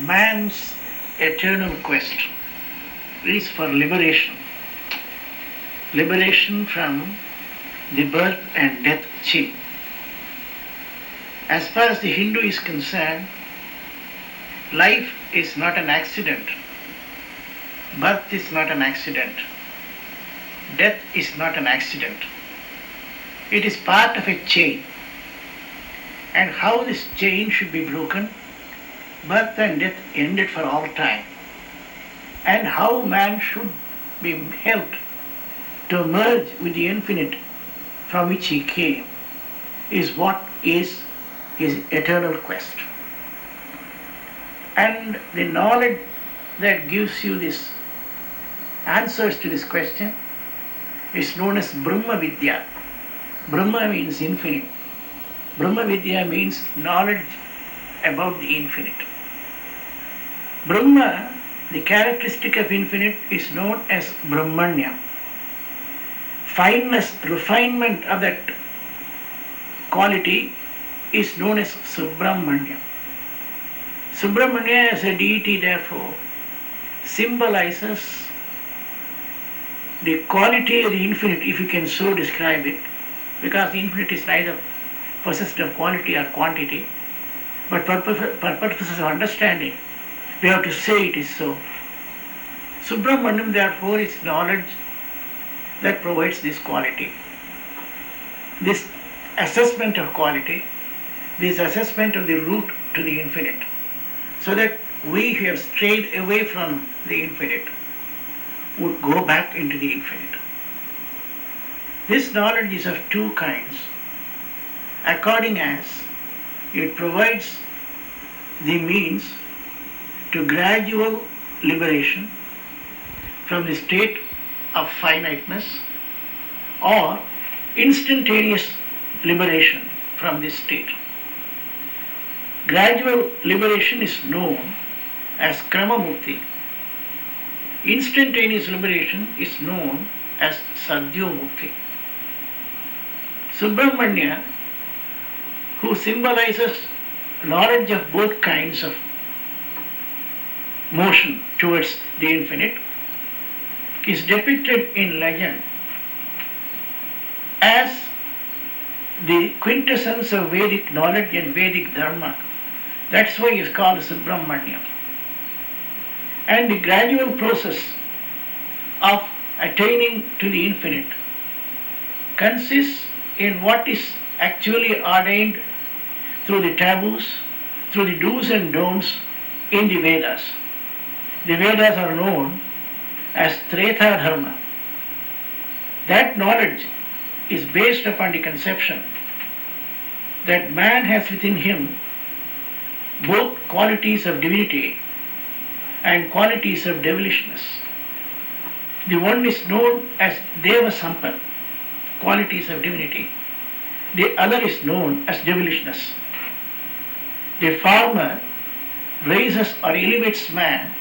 Man's eternal quest is for liberation. Liberation from the birth and death chain. As far as the Hindu is concerned, life is not an accident. Birth is not an accident. Death is not an accident. It is part of a chain. And how this chain should be broken, birth and death ended for all time, and how man should be helped to merge with the infinite from which he came is what is his eternal quest. And the knowledge that gives you this answers to this question is known as Brahma Vidya. Brahma means infinite. Brahma Vidya means knowledge about the infinite. Brahma, the characteristic of infinite, is known as Brahmanya. Fineness, refinement of that quality is known as Subramanyam. Subramanya as a deity, therefore, symbolizes the quality of the infinite, if you can so describe it, because the infinite is neither possessed of quality or quantity, but for purposes of understanding, we have to say it is so. Subramanyam, therefore, is knowledge that provides this quality. This assessment of quality, this assessment of the route to the infinite, so that we who have strayed away from the infinite would go back into the infinite. This knowledge is of two kinds, according as it provides the means to gradual liberation from the state of finiteness or instantaneous liberation from this state. Gradual liberation is known as Krama Mukti. Instantaneous liberation is known as Sadhyo Mukti. Subramanya, who symbolizes knowledge of both kinds of motion towards the infinite, is depicted in legend as the quintessence of Vedic knowledge and Vedic Dharma. That's why he is called Subramanyam. And the gradual process of attaining to the infinite consists in what is actually ordained through the taboos, through the do's and don'ts in the Vedas. The Vedas are known as Treta Dharma. That knowledge is based upon the conception that man has within him both qualities of divinity and qualities of devilishness. The one is known as Deva Sampat, qualities of divinity. The other is known as devilishness. The former raises or elevates man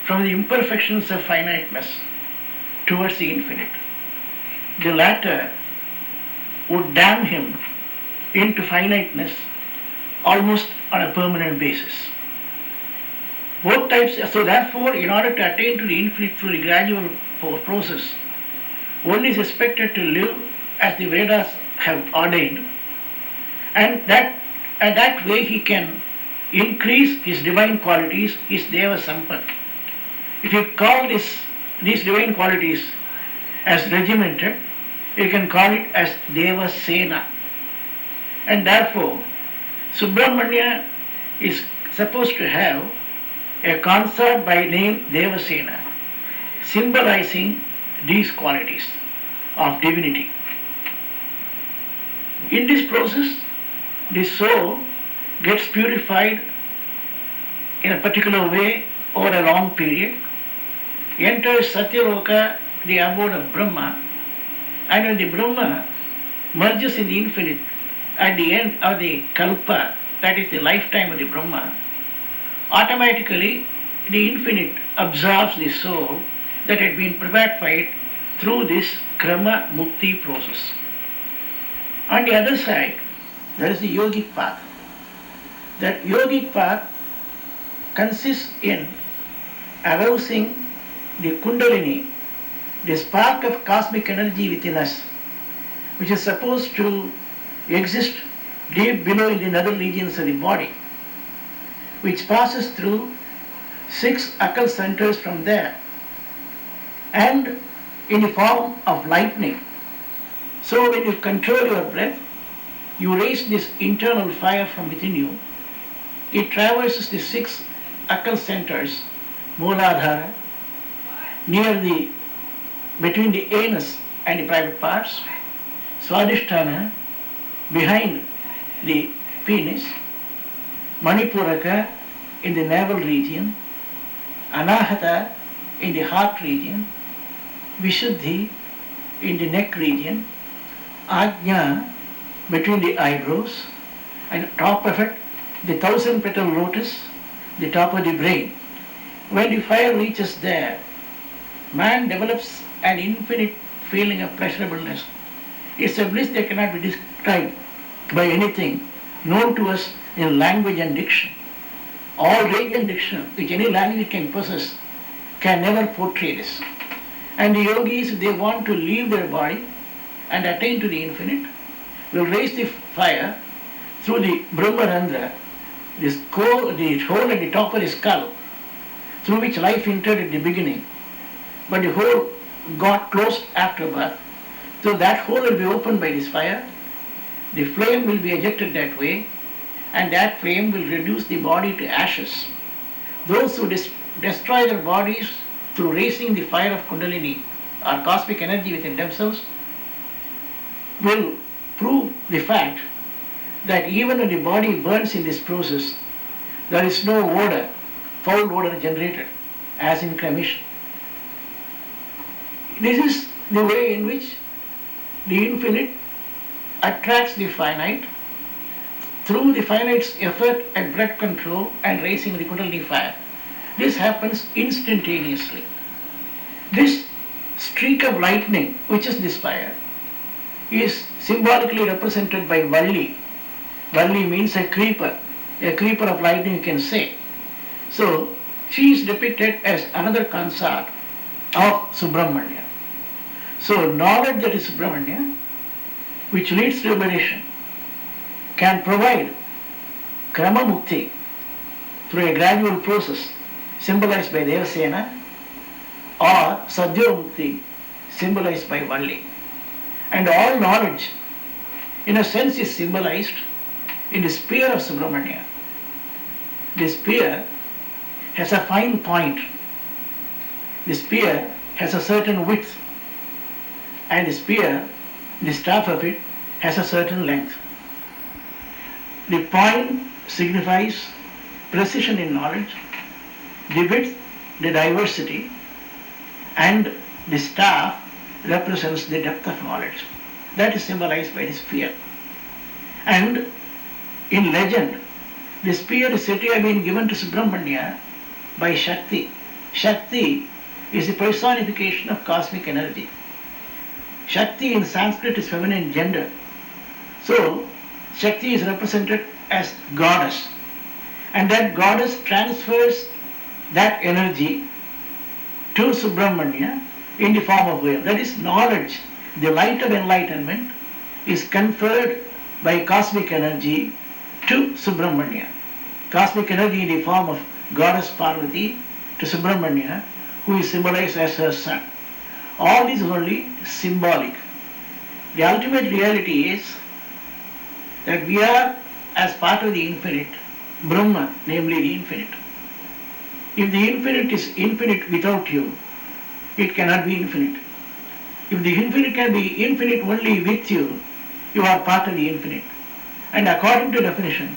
from the imperfections of finiteness towards the infinite. The latter would damn him into finiteness almost on a permanent basis. Both types, so therefore, in order to attain to the infinite through the gradual process, one is expected to live as the Vedas have ordained, and that way he can increase his divine qualities, his Deva Sampat. If you call these divine qualities as regimented, you can call it as Deva Sena. And therefore, Subramanya is supposed to have a consort by name Devasena, symbolizing these qualities of divinity. In this process, the soul gets purified in a particular way over a long period, enters Satyaloka, the abode of Brahma, and when the Brahma merges in the infinite at the end of the Kalpa, that is the lifetime of the Brahma, automatically the infinite absorbs the soul that had been prepared for it through this Krama Mukti process. On the other side, there is the yogic path. That yogic path consists in arousing the Kundalini, the spark of cosmic energy within us, which is supposed to exist deep below in the nether regions of the body, which passes through 6 occult centers from there and in the form of lightning. So when you control your breath, you raise this internal fire from within you. It traverses the 6 occult centers, Mooladhara, between the anus and the private parts, Swadhisthana, behind the penis, Manipuraka in the navel region, Anahata in the heart region, Vishuddhi in the neck region, Ajna between the eyebrows, and top of it, the 1,000-petal lotus, the top of the brain. When the fire reaches there, man develops an infinite feeling of pleasurableness. It's a bliss that cannot be described by anything known to us in language and diction. All range and diction which any language can possess can never portray this. And the yogis, if they want to leave their body and attain to the infinite, will raise the fire through the Brahmarandra, the hole at the top of the skull, through which life entered at the beginning, but the hole got closed after birth. So that hole will be opened by this fire, the flame will be ejected that way, and that flame will reduce the body to ashes. Those who destroy their bodies through raising the fire of Kundalini or cosmic energy within themselves will prove the fact that even when the body burns in this process, there is no odor, foul odor generated as in cremation. This is the way in which the infinite attracts the finite through the finite's effort at breath control and raising the Kundalini fire. This happens instantaneously. This streak of lightning, which is this fire, is symbolically represented by Valli. Valli means a creeper of lightning, you can say. So she is depicted as another consort of Subramanya. So knowledge that is Subramanya, which leads to liberation, can provide Krama Mukti through a gradual process symbolized by Devasena, or Sadhya Mukti symbolized by Valli. And all knowledge, in a sense, is symbolized in the spear of Subramanya. The spear has a fine point. The spear has a certain width. And the spear, the staff of it, has a certain length. The point signifies precision in knowledge, the width, the diversity, and the staff represents the depth of knowledge. That is symbolized by the spear. And in legend, the spear is said to have been given to Subramanya by Shakti. Shakti is the personification of cosmic energy. Shakti in Sanskrit is feminine gender. So, Shakti is represented as goddess. And that goddess transfers that energy to Subramanya in the form of will. That is knowledge. The light of enlightenment is conferred by cosmic energy to Subramanya. Cosmic energy in the form of goddess Parvati to Subramanya, who is symbolized as her son. All this is only symbolic. The ultimate reality is that we are, as part of the infinite, Brahma, namely the infinite. If the infinite is infinite without you, it cannot be infinite. If the infinite can be infinite only with you, you are part of the infinite. And according to definition,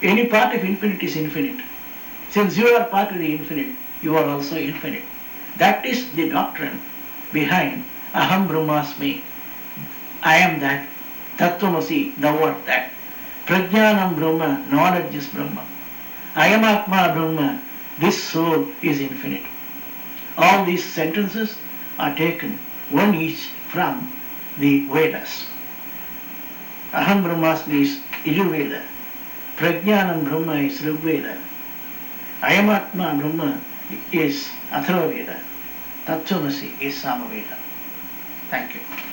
any part of infinite is infinite. Since you are part of the infinite, you are also infinite. That is the doctrine behind Aham Brahmasmi. I am that. Tattvamasi, thou art that. Prajnanam Brahma, knowledge is Brahma. I am Atma Brahma, this soul is infinite. All these sentences are taken, one each, from the Vedas. Aham Brahmasmi is Yajurveda. Prajnanam Brahma is Rigveda. Ayamatma Brahma is Atharva Veda. Tattvamasi is Samaveda. Thank you.